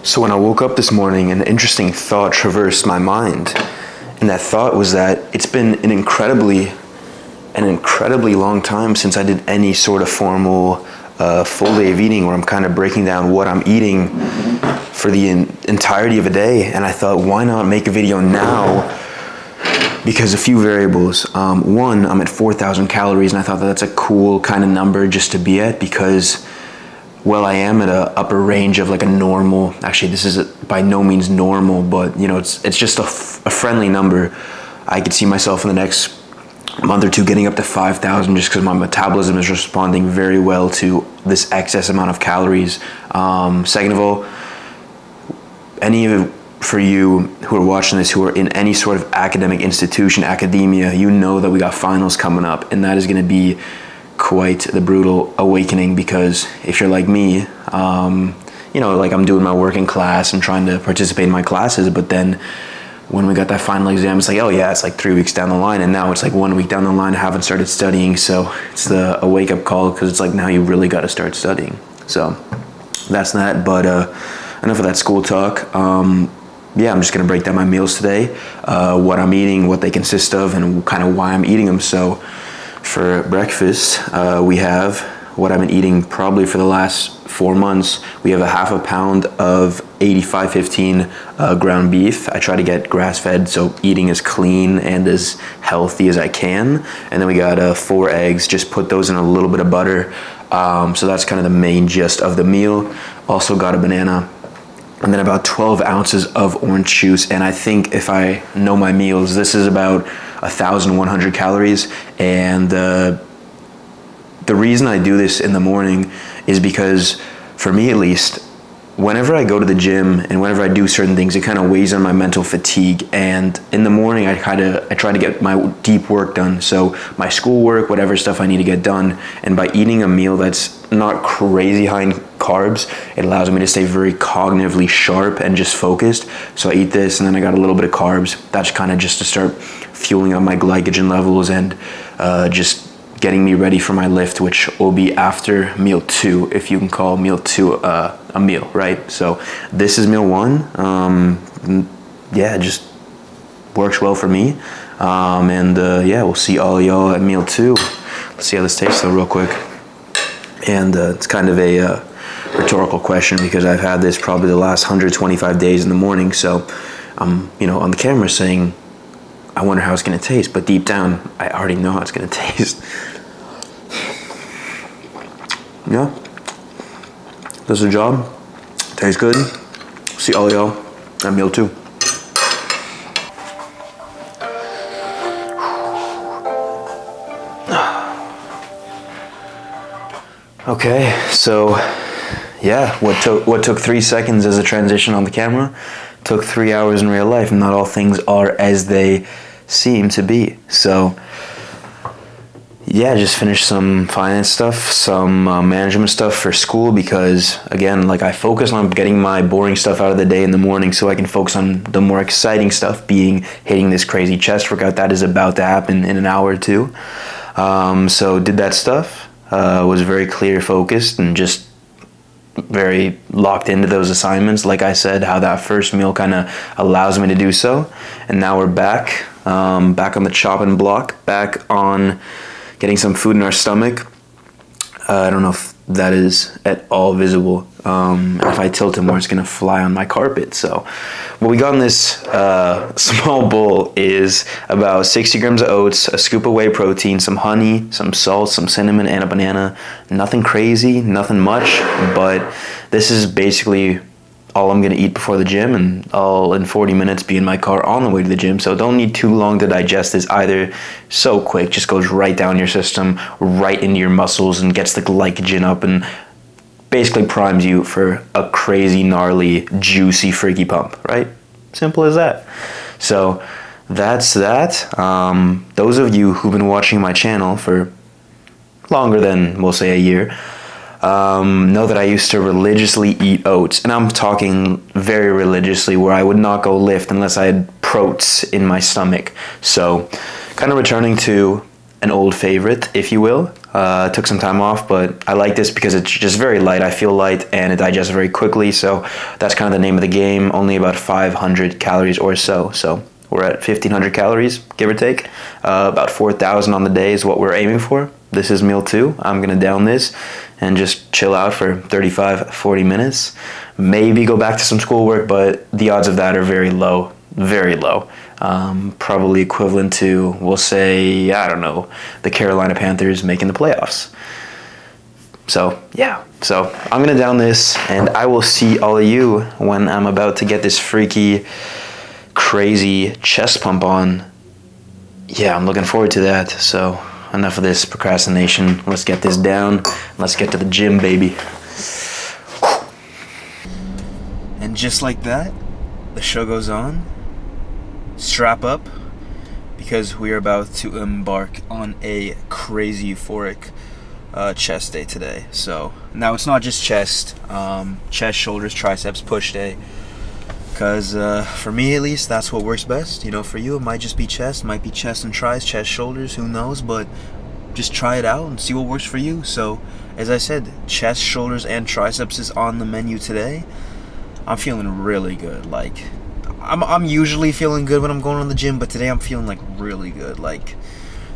So when I woke up this morning, an interesting thought traversed my mind. And that thought was that it's been an incredibly long time since I did any sort of formal full day of eating where I'm kind of breaking down what I'm eating for the entirety of a day. And I thought, why not make a video now? Because a few variables. One, I'm at 4,000 calories, and I thought that's a cool kind of number just to be at, because, well, I am at a upper range of like a normal, actually this is by no means normal, but you know, it's just a friendly number. I could see myself in the next month or two getting up to 5,000 just because my metabolism is responding very well to this excess amount of calories. Second of all, for you who are watching this, who are in any sort of academic institution, academia, you know that we got finals coming up, and that is going to be quite the brutal awakening, because if you're like me, you know, like I'm doing my work in class and trying to participate in my classes, but then when we got that final exam, it's like, oh yeah, it's like 3 weeks down the line, and now it's like 1 week down the line, I haven't started studying, so it's a wake-up call, because it's like, now you really got to start studying. So that's that, but enough of that school talk. Yeah, I'm just going to break down my meals today, what I'm eating, what they consist of, and kind of why I'm eating them. So for breakfast, we have what I've been eating probably for the last 4 months. We have a half a pound of 8515 ground beef. I try to get grass-fed, so eating as clean and as healthy as I can. And then we got 4 eggs, just put those in a little bit of butter. So that's kind of the main gist of the meal. Also got a banana. And then about 12 ounces of orange juice. And I think if I know my meals, this is about 1,100 calories. And the reason I do this in the morning is because, for me at least, whenever I go to the gym and whenever I do certain things, it kind of weighs on my mental fatigue. And in the morning, I try to get my deep work done. So my schoolwork, whatever stuff I need to get done. And by eating a meal that's not crazy high in carbs, it allows me to stay very cognitively sharp and just focused. So I eat this, and then I got a little bit of carbs. That's kind of just to start fueling up my glycogen levels and just getting me ready for my lift, which will be after meal 2, if you can call meal 2 a meal, right? So this is meal 1. Yeah, it just works well for me. Yeah, we'll see all y'all at meal 2. Let's see how this tastes though real quick. And it's kind of a rhetorical question, because I've had this probably the last 125 days in the morning. So I'm, you know, on the camera saying, I wonder how it's gonna taste, but deep down, I already know how it's gonna taste. Yeah, does the job, tastes good. See all y'all at meal 2. Okay, so yeah, what took 3 seconds as a transition on the camera took 3 hours in real life, and not all things are as they seem to be. So yeah, just finished some finance stuff, some management stuff for school, because again, like, I focus on getting my boring stuff out of the day in the morning so I can focus on the more exciting stuff, being hitting this crazy chest workout that is about to happen in an hour or 2. So did that stuff, was very clear focused and just very locked into those assignments. Like I said, how that first meal kind of allows me to do so. And now we're back on the chopping block, back on getting some food in our stomach. I don't know if that is at all visible. If I tilt it more, it's gonna fly on my carpet. So what we got in this small bowl is about 60 grams of oats, a scoop of whey protein, some honey, some salt, some cinnamon, and a banana. Nothing crazy, nothing much, but this is basically all I'm gonna eat before the gym, and I'll in 40 minutes be in my car on the way to the gym, so don't need too long to digest this either. So quick, just goes right down your system, right into your muscles, and gets the glycogen up and basically primes you for a crazy, gnarly, juicy, freaky pump, right? Simple as that. So that's that. Those of you who've been watching my channel for longer than, we'll say, a year, know that I used to religiously eat oats, and I'm talking very religiously, where I would not go lift unless I had proteins in my stomach. So kind of returning to an old favorite, if you will. Took some time off, but I like this because it's just very light. I feel light and it digests very quickly, so that's kind of the name of the game. Only about 500 calories or so. So we're at 1,500 calories, give or take. About 4,000 on the day is what we're aiming for. This is meal 2. I'm gonna down this and just chill out for 35, 40 minutes. Maybe go back to some schoolwork, but the odds of that are very low, very low. Probably equivalent to, we'll say, I don't know, the Carolina Panthers making the playoffs. So yeah, so I'm gonna down this, and I will see all of you when I'm about to get this freaky, crazy chest pump on. Yeah, I'm looking forward to that. So enough of this procrastination. Let's get this down. Let's get to the gym, baby. And just like that, the show goes on. Strap up, because we are about to embark on a crazy euphoric chest day today. So now it's not just chest, chest, shoulders, triceps, push day. Because for me at least, that's what works best. You know, for you it might just be chest, might be chest and tris, chest, shoulders, who knows, but just try it out and see what works for you. So as I said, chest, shoulders, and triceps is on the menu today. I'm feeling really good. Like, I'm usually feeling good when I'm going to the gym, but today I'm feeling like really good. Like,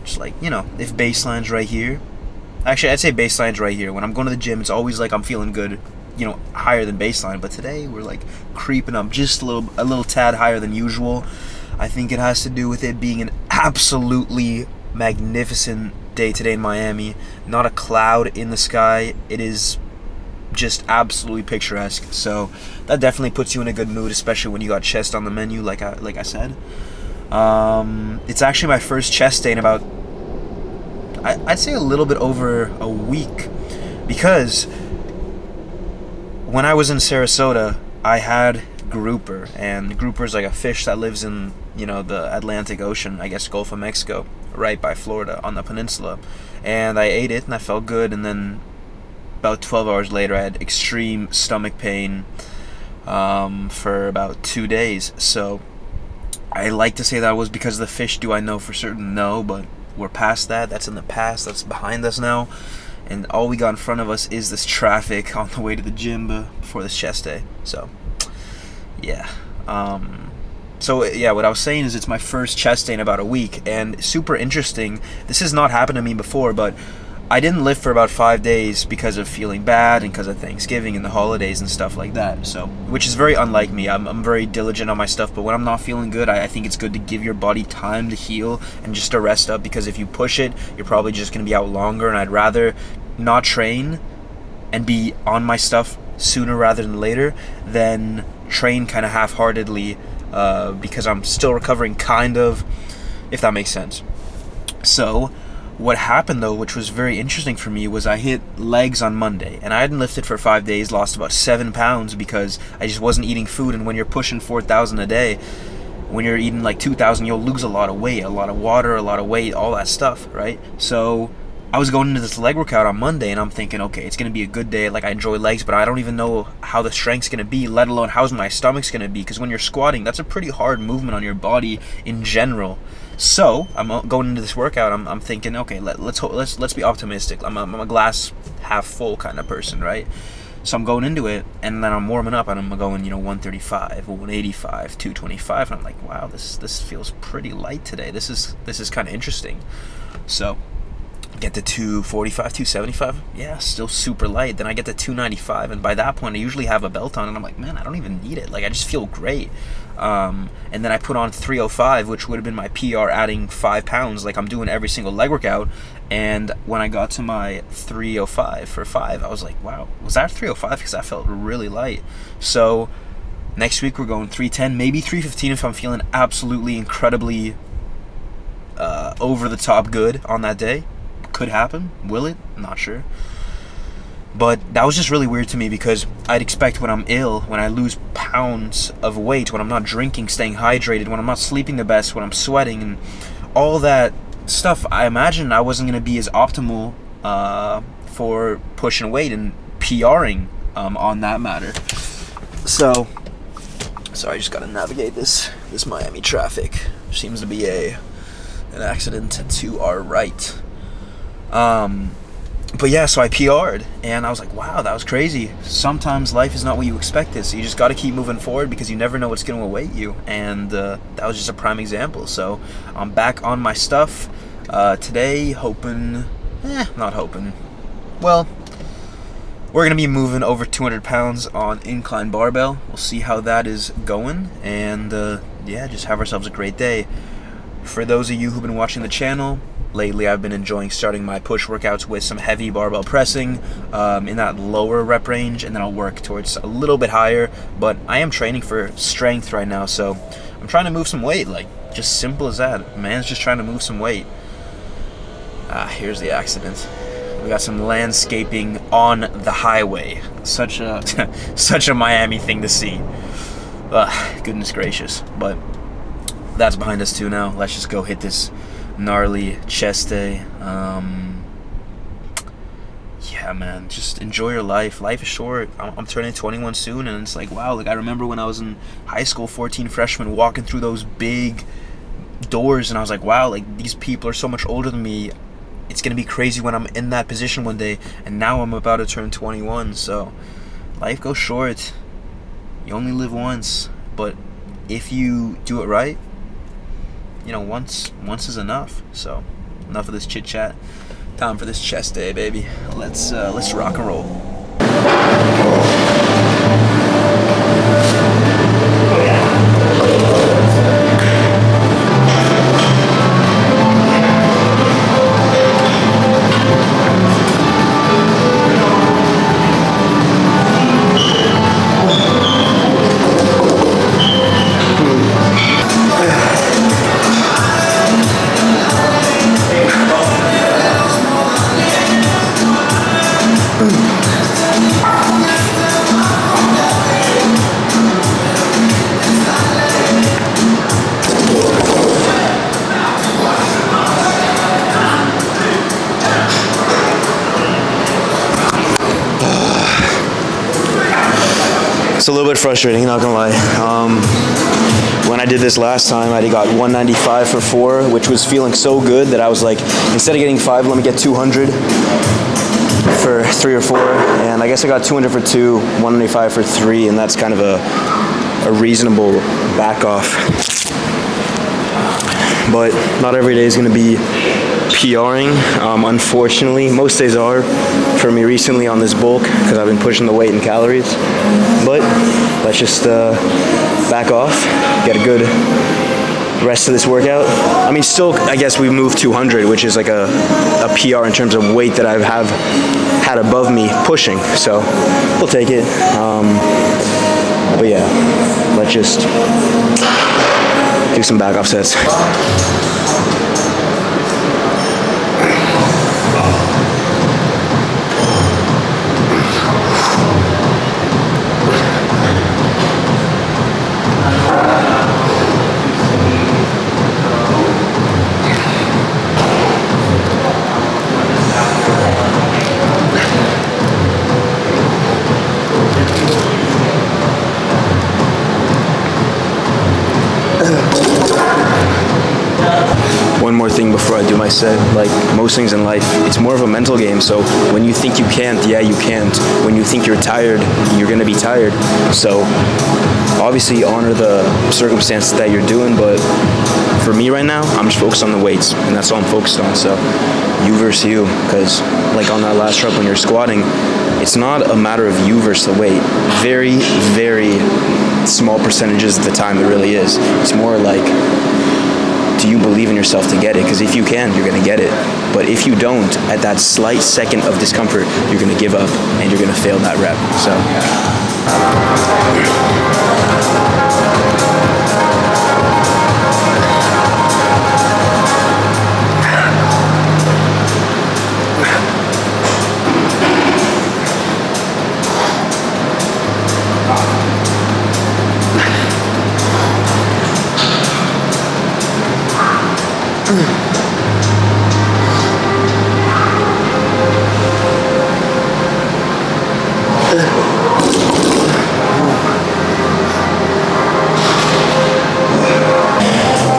just like, you know, if baseline's right here, actually I'd say baseline's right here. When I'm going to the gym, it's always like I'm feeling good, you know, higher than baseline, but today we're like creeping up just a little tad higher than usual. I think it has to do with it being an absolutely magnificent day today in Miami. Not a cloud in the sky. It is just absolutely picturesque. So that definitely puts you in a good mood, especially when you got chest on the menu, like I said. It's actually my first chest day in about, I'd say a little bit over a week, because when I was in Sarasota, I had grouper, and grouper is like a fish that lives in, you know, the Atlantic Ocean, I guess Gulf of Mexico, right by Florida on the peninsula. And I ate it and I felt good, and then about 12 hours later I had extreme stomach pain for about 2 days. So I like to say that was because of the fish. Do I know for certain? No, but we're past that. That's in the past. That's behind us now. And all we got in front of us is this traffic on the way to the gym before this chest day. So, yeah. So, yeah, what I was saying is it's my first chest day in about a week. And super interesting. This has not happened to me before, but I didn't lift for about 5 days because of feeling bad and because of Thanksgiving and the holidays and stuff like that. So, which is very unlike me. I'm very diligent on my stuff, but when I'm not feeling good, I think it's good to give your body time to heal and just to rest up, because if you push it, you're probably just going to be out longer, and I'd rather not train and be on my stuff sooner rather than later than train kind of half-heartedly because I'm still recovering, kind of, if that makes sense. So what happened though, which was very interesting for me, was I hit legs on Monday, and I hadn't lifted for 5 days, lost about 7 pounds because I just wasn't eating food. And when you're pushing 4,000 a day, when you're eating like 2,000, you'll lose a lot of weight, a lot of water, a lot of weight, all that stuff, right? So I was going into this leg workout on Monday, and I'm thinking, okay, it's going to be a good day. Like, I enjoy legs, but I don't even know how the strength's going to be, let alone how's my stomach's going to be, because when you're squatting, that's a pretty hard movement on your body in general. So I'm going into this workout. I'm thinking, okay, let's be optimistic. I'm a glass half full kind of person, right? So I'm going into it, and then I'm warming up, and I'm going, 135, 185, 225, and I'm like, wow, this feels pretty light today. This is kind of interesting. So get to 245, 275, yeah, still super light. Then I get to 295, and by that point I usually have a belt on, and I'm like, man, I don't even need it. Like, I just feel great. And then I put on 305, which would have been my PR, adding 5 pounds like I'm doing every single leg workout. And when I got to my 305 for 5, I was like, wow, was that 305? Because I felt really light. So next week we're going 310, maybe 315 if I'm feeling absolutely incredibly over the top good on that day. Could happen. Will it? Not sure. But that was just really weird to me, because I'd expect when I'm ill, when I lose pounds of weight, when I'm not drinking, staying hydrated, when I'm not sleeping the best, when I'm sweating and all that stuff, I imagine I wasn't going to be as optimal for pushing weight and PRing on that matter. So, sorry, I just got to navigate this Miami traffic. Seems to be an accident to our right. But yeah, so I PR'd, and I was like, wow, that was crazy. Sometimes life is not what you expected, so you just got to keep moving forward because you never know what's going to await you. And that was just a prime example. So I'm back on my stuff today, hoping, not hoping. Well, we're going to be moving over 200 pounds on incline barbell. We'll see how that is going, and yeah, just have ourselves a great day. For those of you who've been watching the channel, lately I've been enjoying starting my push workouts with some heavy barbell pressing in that lower rep range, and then I'll work towards a little bit higher. But I am training for strength right now, so I'm trying to move some weight, like just simple as that. Man's just trying to move some weight. Here's the accident. We got some landscaping on the highway. Such a such a Miami thing to see. Goodness gracious. But that's behind us too now. Let's just go hit this gnarly chest day. Yeah, man, just enjoy your life. Life is short. I'm turning 21 soon, and it's like, wow, like I remember when I was in high school, 14 freshman, walking through those big doors, and I was like, wow, like these people are so much older than me. It's gonna be crazy when I'm in that position one day, and now I'm about to turn 21. So life goes short. You only live once, but if you do it right, you know, once is enough. So enough of this chit chat. Time for this chest day, baby. Let's rock and roll. It's a little bit frustrating, not gonna lie. When I did this last time, I got 195 for 4, which was feeling so good that I was like, instead of getting 5, let me get 200 for 3 or 4. And I guess I got 200 for 2, 195 for 3, and that's kind of a reasonable back off. But not every day is gonna be PRing, unfortunately. Most days are for me recently on this bulk because I've been pushing the weight in calories. But let's just back off, get a good rest of this workout. I mean, still, I guess we moved 200, which is like a PR in terms of weight that I have had above me pushing. So we'll take it. But yeah, let's just do some back off sets. One more thing before I do my set, like most things in life, it's more of a mental game. So when you think you can't, yeah, you can't. When you think you're tired, you're gonna be tired. So obviously honor the circumstances that you're doing, but for me right now, I'm just focused on the weights, and that's all I'm focused on. So you versus you, because like on that last rep when you're squatting, it's not a matter of you versus the weight. Very, very small percentages of the time it really is. It's more like, do you believe in yourself to get it? Because if you can, you're gonna get it. But if you don't, at that slight second of discomfort, you're gonna give up and you're gonna fail that rep. So.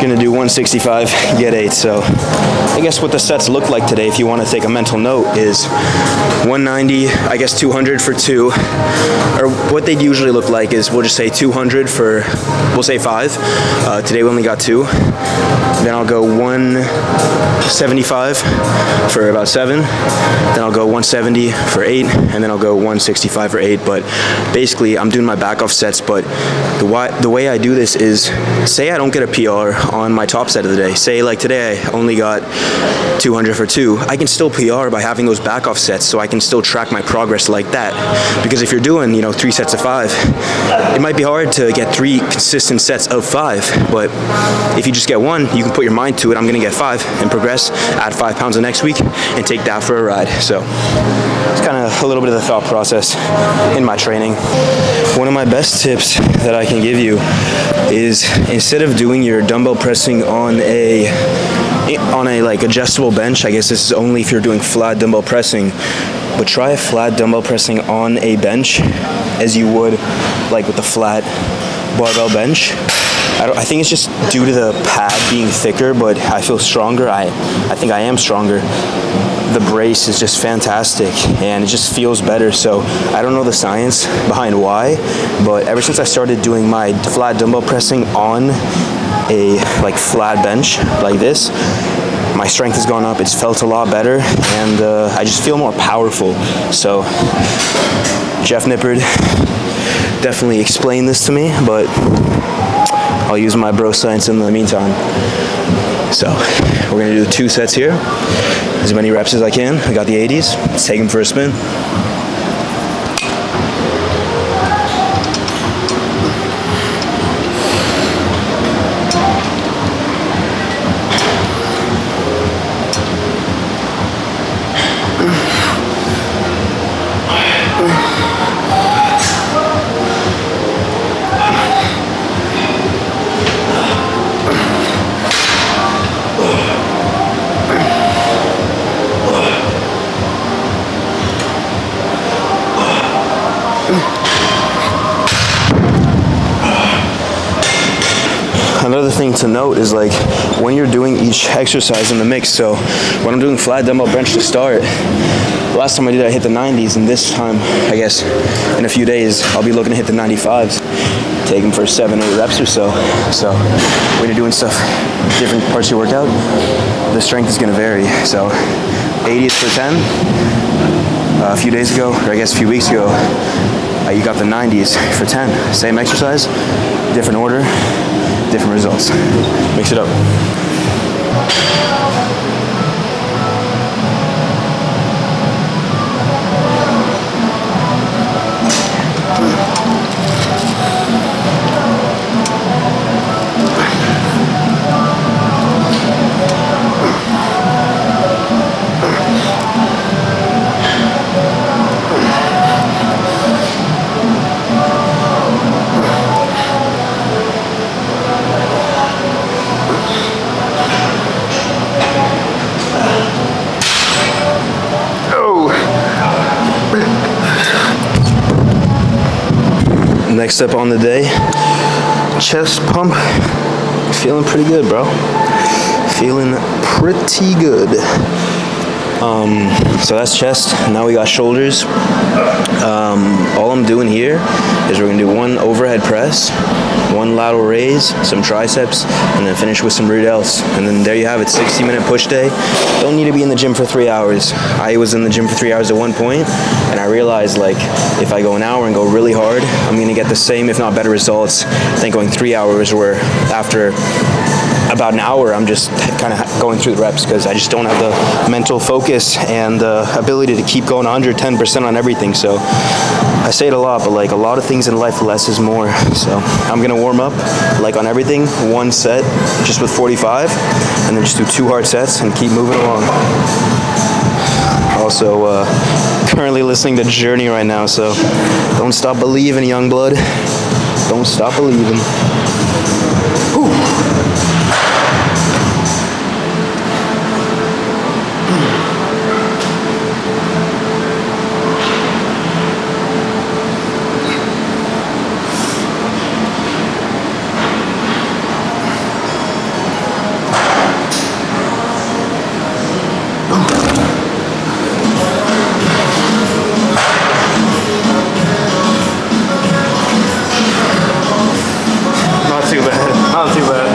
Gonna do 165, get 8, so I guess what the sets look like today, if you want to take a mental note, is 190, I guess 200 for 2, or what they'd usually look like is we'll just say 200 for, we'll say 5. Today we only got 2. Then I'll go 175 for about 7. Then I'll go 170 for 8, and then I'll go 165 for 8. But basically, I'm doing my back off sets. But the way I do this is, say I don't get a PR on my top set of the day. Say like today I only got 200 for 2. I can still PR by having those back off sets, so I can still track my progress like that. Because if you're doing 3 sets of 5, it might be hard to get 3 consistent sets of 5. But if you just get 1, you can put your mind to it. I'm gonna get 5 and progress, add 5 pounds the next week, and take that for a ride. So it's kind of a little bit of the thought process in my training. One of my best tips that I can give you is, instead of doing your dumbbell pressing on a like adjustable bench, I guess this is only if you're doing flat dumbbell pressing, but try a flat dumbbell pressing on a bench as you would like with the flat barbell bench. I think it's just due to the pad being thicker, but I feel stronger. I think I am stronger. The brace is just fantastic, and it just feels better. So I don't know the science behind why, but ever since I started doing my flat dumbbell pressing on a like flat bench like this, my strength has gone up. It's felt a lot better, and I just feel more powerful. So Jeff Nippard definitely explained this to me, but I'll use my bro science in the meantime. So we're gonna do 2 sets here, as many reps as I can. I got the 80s. Let's take them for a spin. Another thing to note is like when you're doing each exercise in the mix. So when I'm doing flat dumbbell bench to start, last time I did I hit the 90s, and this time I guess in a few days I'll be looking to hit the 95s. Take them for 7-8 reps or so. So when you're doing stuff, different parts of your workout, the strength is going to vary. So 80s for 10. A few days ago, or I guess a few weeks ago, you got the 90s for 10. Same exercise, different order, different results. Mix it up. Next up on the day, chest pump. Feeling pretty good, bro. Feeling pretty good. So that's chest. Now we got shoulders. All I'm doing here is we're gonna do 1 overhead press, 1 lateral raise, some triceps, and then finish with some rear delts. And then there you have it, 60-minute push day. Don't need to be in the gym for 3 hours. I was in the gym for 3 hours at one point, and I realized like if I go an hour and go really hard, I'm gonna get the same, if not better results than going 3 hours, where after about an hour I'm just kind of going through the reps because I just don't have the mental focus and the ability to keep going 110% on everything. So I say it a lot, but like a lot of things in life, less is more. So I'm gonna warm up like on everything, 1 set just with 45, and then just do 2 hard sets and keep moving along. Also currently listening to Journey right now, so don't stop believing, young blood. Don't stop believing. Whew. Not too bad.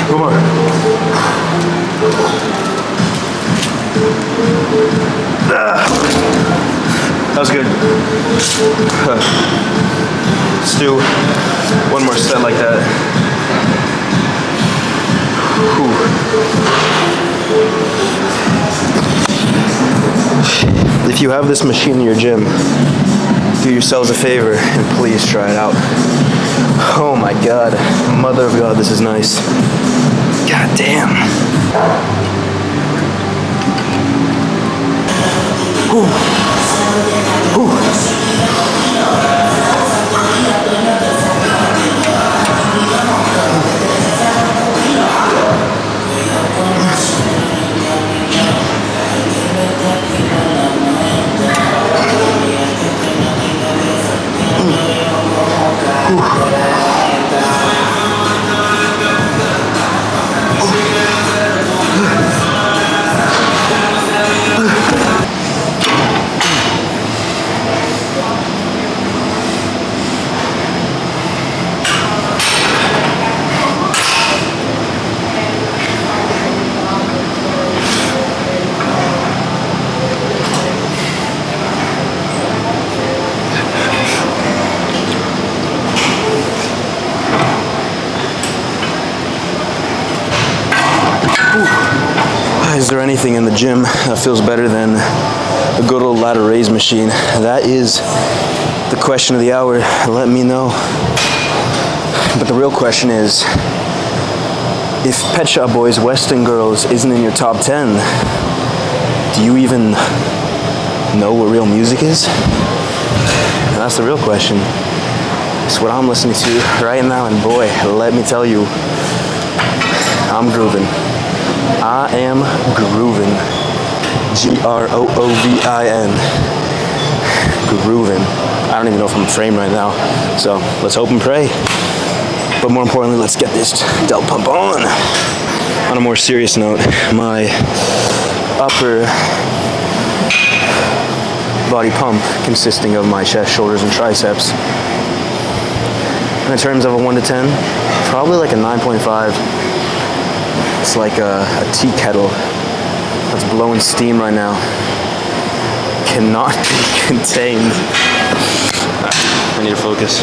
Come on. That was good. Let's do one more set like that. Whew. If you have this machine in your gym, do yourselves a favor and please try it out. Oh my God, mother of God, this is nice. God damn. Whew. Whew. Is there anything in the gym that feels better than a good old ladder raise machine? That is the question of the hour. Let me know. But the real question is, if Pet Shop Boys Western Girls isn't in your top 10, do you even know what real music is? And that's the real question. It's what I'm listening to right now, and boy, let me tell you, I'm grooving. I am grooving. G-R-O-O-V-I-N. Grooving. I don't even know if I'm framed right now. So let's hope and pray. But more importantly, let's get this delt pump on. On a more serious note, my upper body pump consisting of my chest, shoulders, and triceps. And in terms of a 1 to 10, probably like a 9.5. It's like a tea kettle that's blowing steam right now. Cannot be contained. I need to focus.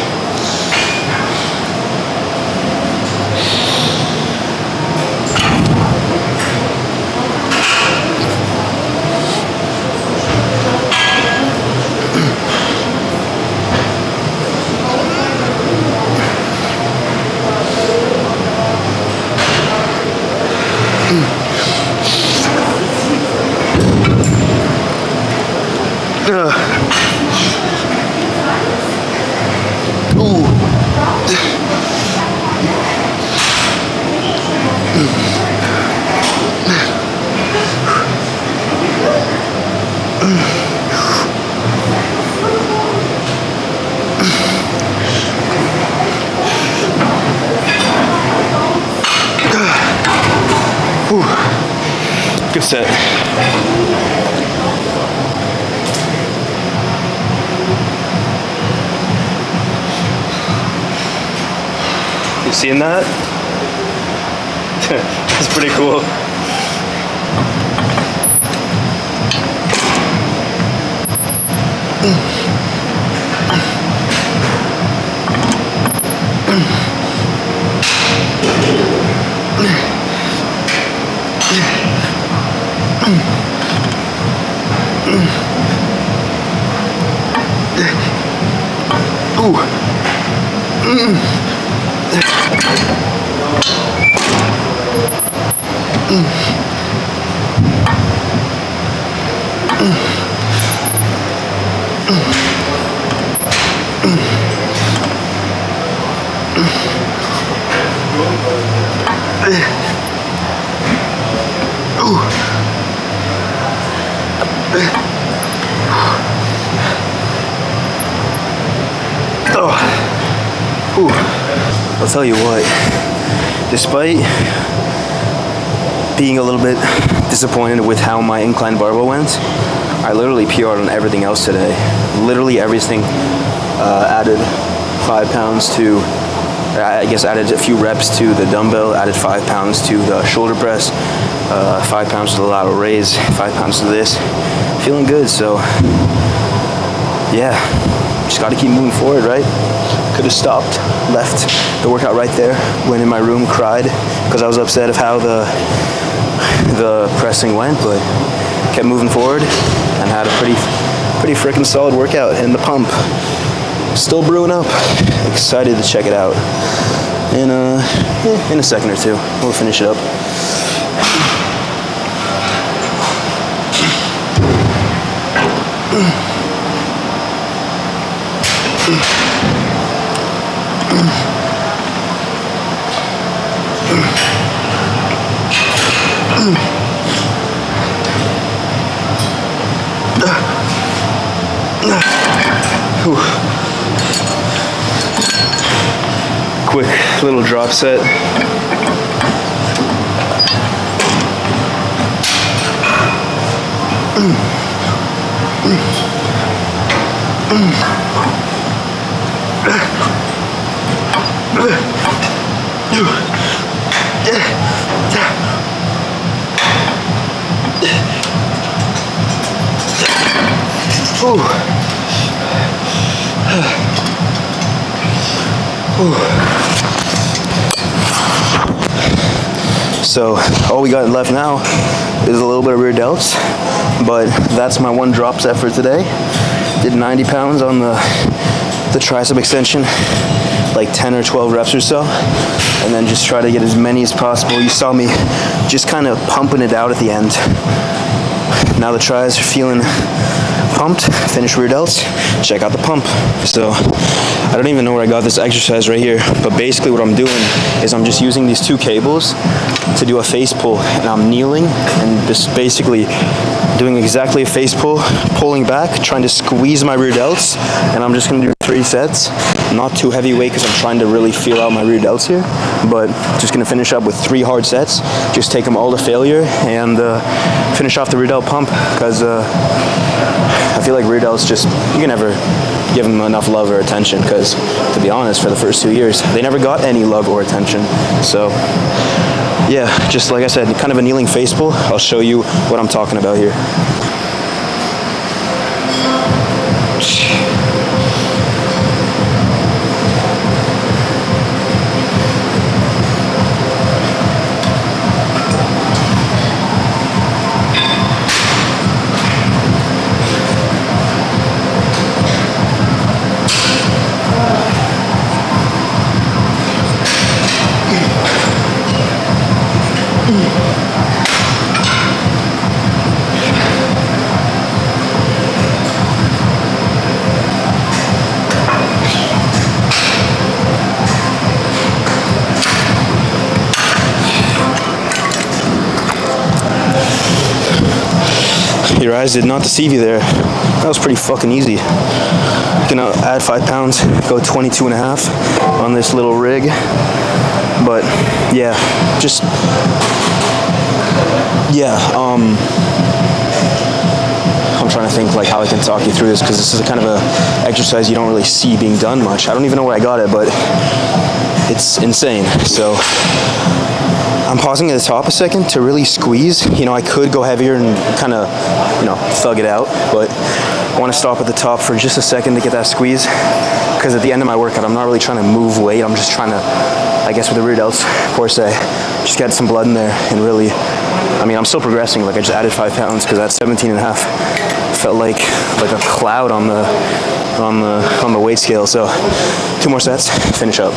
Good set. You seeing that? That's pretty cool. I'll tell you what, despite being a little bit disappointed with how my incline barbell went, I literally PR'd on everything else today. Literally everything. Added 5 pounds to, I guess added a few reps to the dumbbell, added 5 pounds to the shoulder press, 5 pounds to the lateral raise, 5 pounds to this. Feeling good, so yeah, just gotta keep moving forward, right? Could have stopped, left the workout right there, went in my room, cried, because I was upset of how the pressing went, but kept moving forward and had a pretty freaking solid workout in the pump. Still brewing up. Excited to check it out. In a second or two, we'll finish it up. Quick little drop set. So all we got left now is a little bit of rear delts, but that's my one drop set for today. Did 90 pounds on the tricep extension, like 10 or 12 reps or so, and then just try to get as many as possible. You saw me just kind of pumping it out at the end. Now the tris are feeling pumped, finish rear delts, check out the pump. So I don't even know where I got this exercise right here, but basically what I'm doing is I'm just using these 2 cables to do a face pull, and I'm kneeling and just basically doing exactly a face pull, pulling back, trying to squeeze my rear delts, and I'm just gonna do 3 sets. Not too heavy weight because I'm trying to really feel out my rear delts here, but just gonna finish up with 3 hard sets, just take them all to failure, and finish off the rear delt pump, because I feel like rear delts just, you can never give them enough love or attention, because to be honest, for the first 2 years, they never got any love or attention. So yeah, just like I said, kind of a kneeling face pull. I'll show you what I'm talking about here. Your eyes did not deceive you there. That was pretty fucking easy. You can add 5 pounds, go 22.5 on this little rig. But yeah, just, yeah, I'm trying to think like how I can talk you through this, because this is a kind of a exercise you don't really see being done much. I don't even know where I got it, but it's insane. So I'm pausing at the top a second to really squeeze. You know, I could go heavier and kind of, you know, thug it out, but I want to stop at the top for just a second to get that squeeze, because at the end of my workout, I'm not really trying to move weight. I'm just trying to, I guess with the rear delts, per se, just get some blood in there and really, I mean, I'm still progressing. Like I just added 5 pounds because that 17.5 felt like a cloud on the weight scale. So 2 more sets, finish up.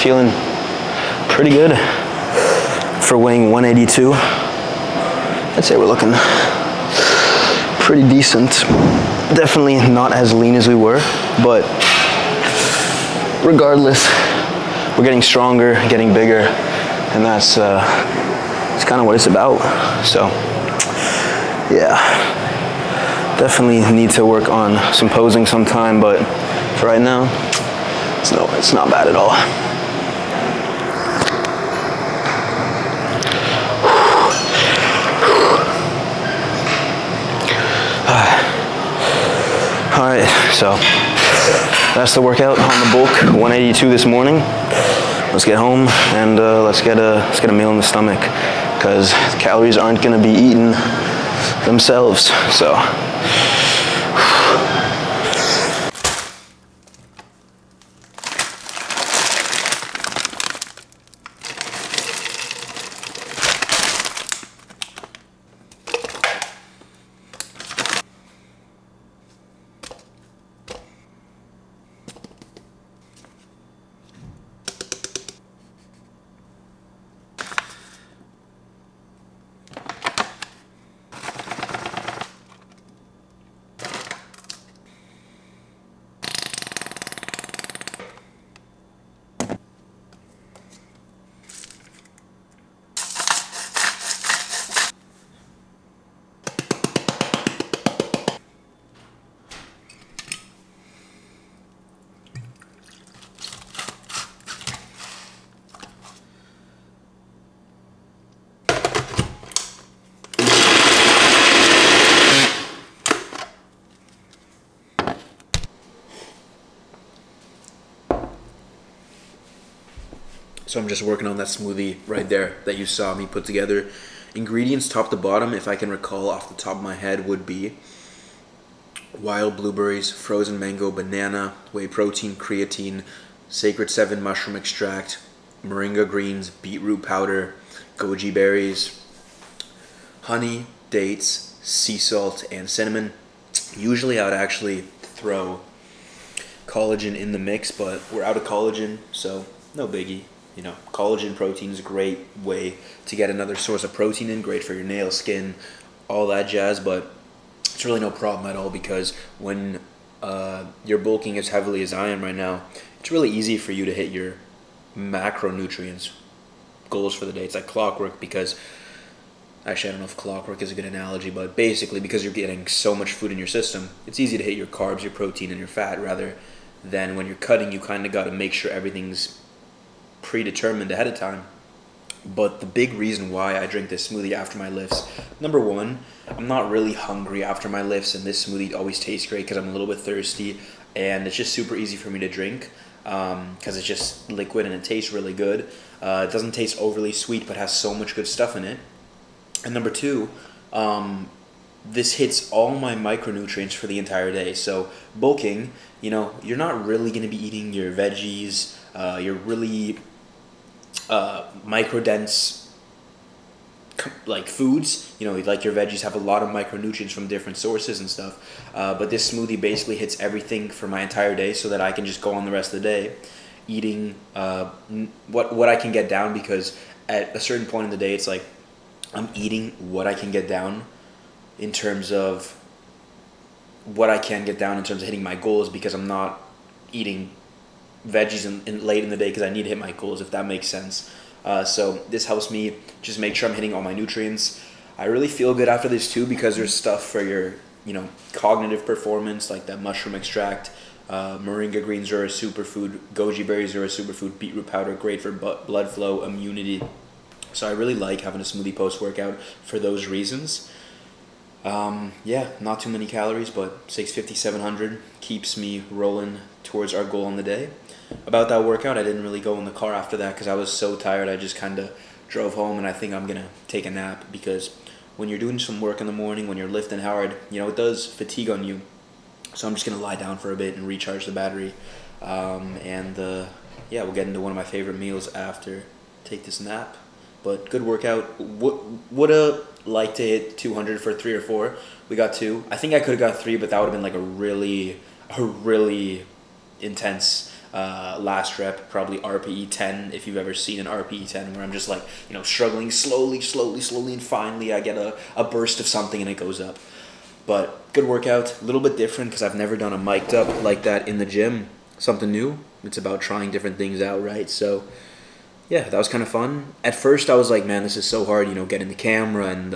feeling pretty good for weighing 182. I'd say we're looking pretty decent. Definitely not as lean as we were, but regardless, we're getting stronger, getting bigger, and that's kind of what it's about. So yeah, definitely need to work on some posing sometime, but for right now, it's not bad at all. All right, so that's the workout on the bulk, 182 this morning. Let's get home and let's get a meal in the stomach, because calories aren't gonna be eaten themselves. So. So I'm just working on that smoothie right there that you saw me put together. Ingredients top to bottom, if I can recall off the top of my head, would be wild blueberries, frozen mango, banana, whey protein, creatine, Sacred 7 mushroom extract, moringa greens, beetroot powder, goji berries, honey, dates, sea salt, and cinnamon. Usually I would actually throw collagen in the mix, but we're out of collagen, so no biggie. You know, collagen protein is a great way to get another source of protein in, great for your nails, skin, all that jazz, but it's really no problem at all, because when you're bulking as heavily as I am right now, it's really easy for you to hit your macronutrients goals for the day. It's like clockwork, because actually I don't know if clockwork is a good analogy, but basically because you're getting so much food in your system, it's easy to hit your carbs, your protein, and your fat, rather than when you're cutting, you kind of got to make sure everything's predetermined ahead of time. But the big reason why I drink this smoothie after my lifts, number one, I'm not really hungry after my lifts, and this smoothie always tastes great because I'm a little bit thirsty, and it's just super easy for me to drink because it's just liquid and it tastes really good. It doesn't taste overly sweet, but has so much good stuff in it. And number two, this hits all my micronutrients for the entire day. So bulking, you know, you're not really going to be eating your veggies, your really microdense like foods, you know, like your veggies have a lot of micronutrients from different sources and stuff, but this smoothie basically hits everything for my entire day, so that I can just go on the rest of the day eating what I can get down, because at a certain point in the day, it's like I'm eating what I can get down in terms of hitting my goals, because I'm not eating veggies in late in the day because I need to hit my goals, if that makes sense. So this helps me just make sure I'm hitting all my nutrients. I really feel good after this too, because there's stuff for your, you know, cognitive performance, like that mushroom extract. Moringa greens are a superfood. Goji berries are a superfood. Beetroot powder, great for blood flow, immunity. So I really like having a smoothie post-workout for those reasons. Yeah, not too many calories, but 650, 700 keeps me rolling towards our goal on the day. About that workout, I didn't really go in the car after that because I was so tired. I just kind of drove home, and I think I'm going to take a nap, because when you're doing some work in the morning, when you're lifting hard, you know, it does fatigue on you. So I'm just going to lie down for a bit and recharge the battery. Yeah, we'll get into one of my favorite meals after take this nap. But good workout. Would have liked to hit 200 for 3 or 4. We got 2. I think I could have got 3, but that would have been like a really intense last rep, probably RPE 10, if you've ever seen an RPE 10, where I'm just like, you know, struggling slowly, and finally I get a burst of something and it goes up. But good workout, a little bit different because I've never done a mic'd up like that in the gym. Something new. It's about trying different things out, right? So yeah, that was kind of fun. At first I was like, man, this is so hard, you know, getting the camera and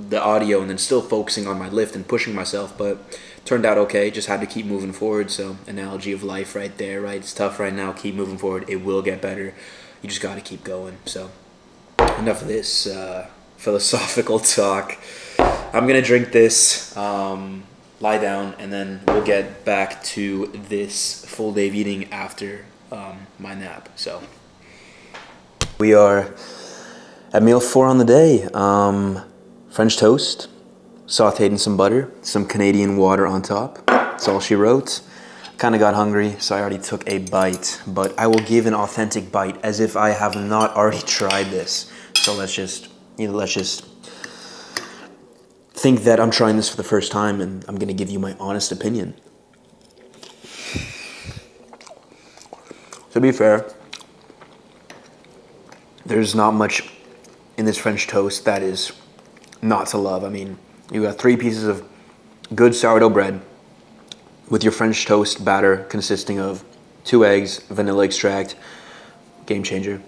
the audio and then still focusing on my lift and pushing myself, but turned out okay. Just had to keep moving forward. So analogy of life right there, right? It's tough right now, keep moving forward. It will get better. You just got to keep going. So enough of this philosophical talk. I'm going to drink this, lie down, and then we'll get back to this full day of eating after my nap. So we are at meal 4 on the day. French toast, sauteed in some butter, some Canadian water on top. That's all she wrote. Kind of got hungry, so I already took a bite, but I will give an authentic bite as if I have not already tried this. So let's just think that I'm trying this for the first time, and I'm gonna give you my honest opinion. To be fair, there's not much in this French toast that is not to love. I mean, you got 3 pieces of good sourdough bread with your French toast batter consisting of 2 eggs, vanilla extract, game changer,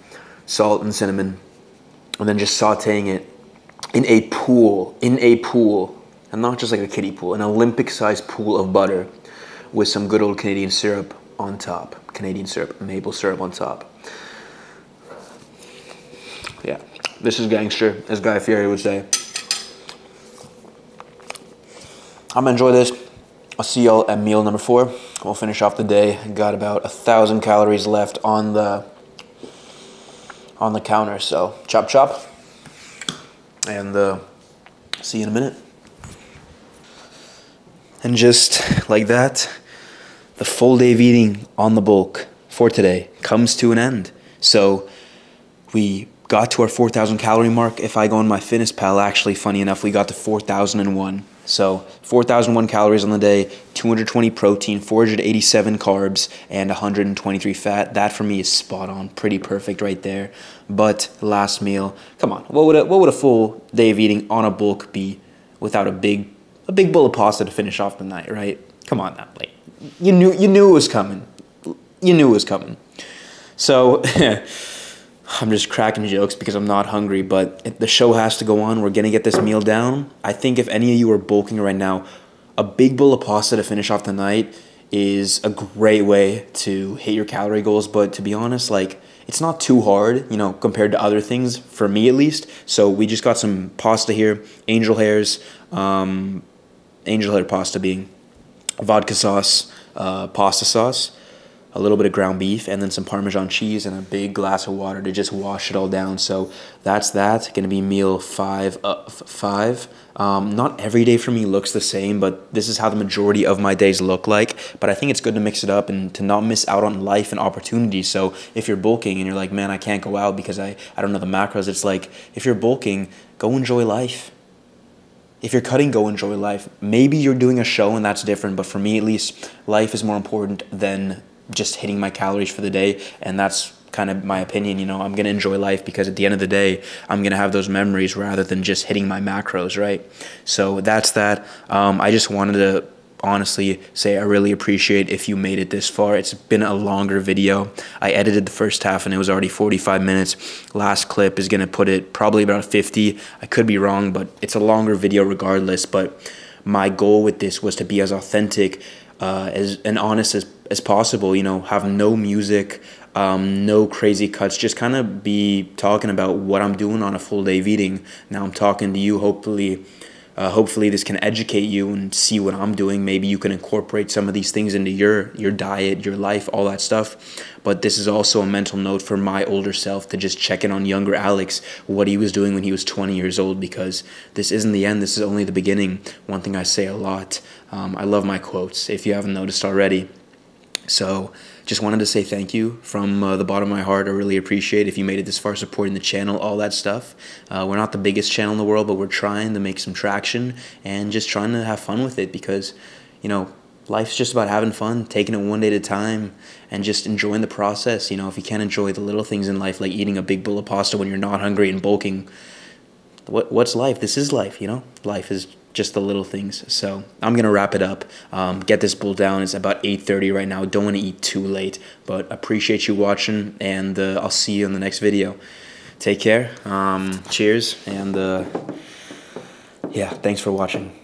salt and cinnamon, and then just sauteing it in a pool, and not just like a kiddie pool, an Olympic-sized pool of butter with some good old Canadian syrup on top. Canadian syrup, maple syrup on top. Yeah, this is gangster, as Guy Fieri would say. I'm gonna enjoy this. I'll see y'all at meal number 4. We'll finish off the day. Got about 1,000 calories left on the counter, so chop chop. And see you in a minute. And just like that, the full day of eating on the bulk for today comes to an end. So we got to our 4,000 calorie mark. If I go on MyFitnessPal, actually, funny enough, we got to 4,001. So 4,001 calories on the day, 220 protein, 487 carbs, and 123 fat. That for me is spot on, pretty perfect right there. But last meal, come on, what would a full day of eating on a bulk be without a big bowl of pasta to finish off the night, right? Come on now, like you knew it was coming. You knew it was coming. So I'm just cracking jokes because I'm not hungry, but the show has to go on. We're going to get this meal down. I think if any of you are bulking right now, a big bowl of pasta to finish off the night is a great way to hit your calorie goals. But to be honest, like, it's not too hard, you know, compared to other things, for me at least. So we just got some pasta here, angel hairs, angel hair pasta being vodka sauce, pasta sauce, a little bit of ground beef, and then some Parmesan cheese and a big glass of water to just wash it all down. So that's that. Going to be meal 5 of 5. Not every day for me looks the same, but this is how the majority of my days look like. But I think it's good to mix it up and to not miss out on life and opportunities. So if you're bulking and you're like, man, I can't go out because I don't know the macros, it's like, if you're bulking, go enjoy life. If you're cutting, go enjoy life. Maybe you're doing a show and that's different, but for me at least, life is more important than just hitting my calories for the day. And that's kind of my opinion. You know, I'm going to enjoy life because at the end of the day, I'm going to have those memories rather than just hitting my macros, right? So that's that. I just wanted to honestly say I really appreciate if you made it this far. It's been a longer video. I edited the first half and it was already 45 minutes. Last clip is going to put it probably about 50. I could be wrong, but it's a longer video regardless. But my goal with this was to be as authentic and honest as possible, you know, have no music, no crazy cuts, just kind of be talking about what I'm doing on a full day of eating. Now I'm talking to you, hopefully this can educate you and see what I'm doing. Maybe you can incorporate some of these things into your diet, your life, all that stuff. But this is also a mental note for my older self to just check in on younger Alex, what he was doing when he was 20 years old, because this isn't the end, this is only the beginning. One thing I say a lot, I love my quotes, if you haven't noticed already. So just wanted to say thank you from the bottom of my heart. I really appreciate if you made it this far, supporting the channel, all that stuff. We're not the biggest channel in the world, but we're trying to make some traction and just trying to have fun with it because, you know, life's just about having fun, taking it one day at a time, and just enjoying the process. You know, if you can't enjoy the little things in life, like eating a big bowl of pasta when you're not hungry and bulking, what's life? This is life, you know? Life is just the little things. So I'm going to wrap it up. Get this bowl down. It's about 8:30 right now. Don't want to eat too late, but appreciate you watching, and I'll see you in the next video. Take care. Cheers, and yeah, thanks for watching.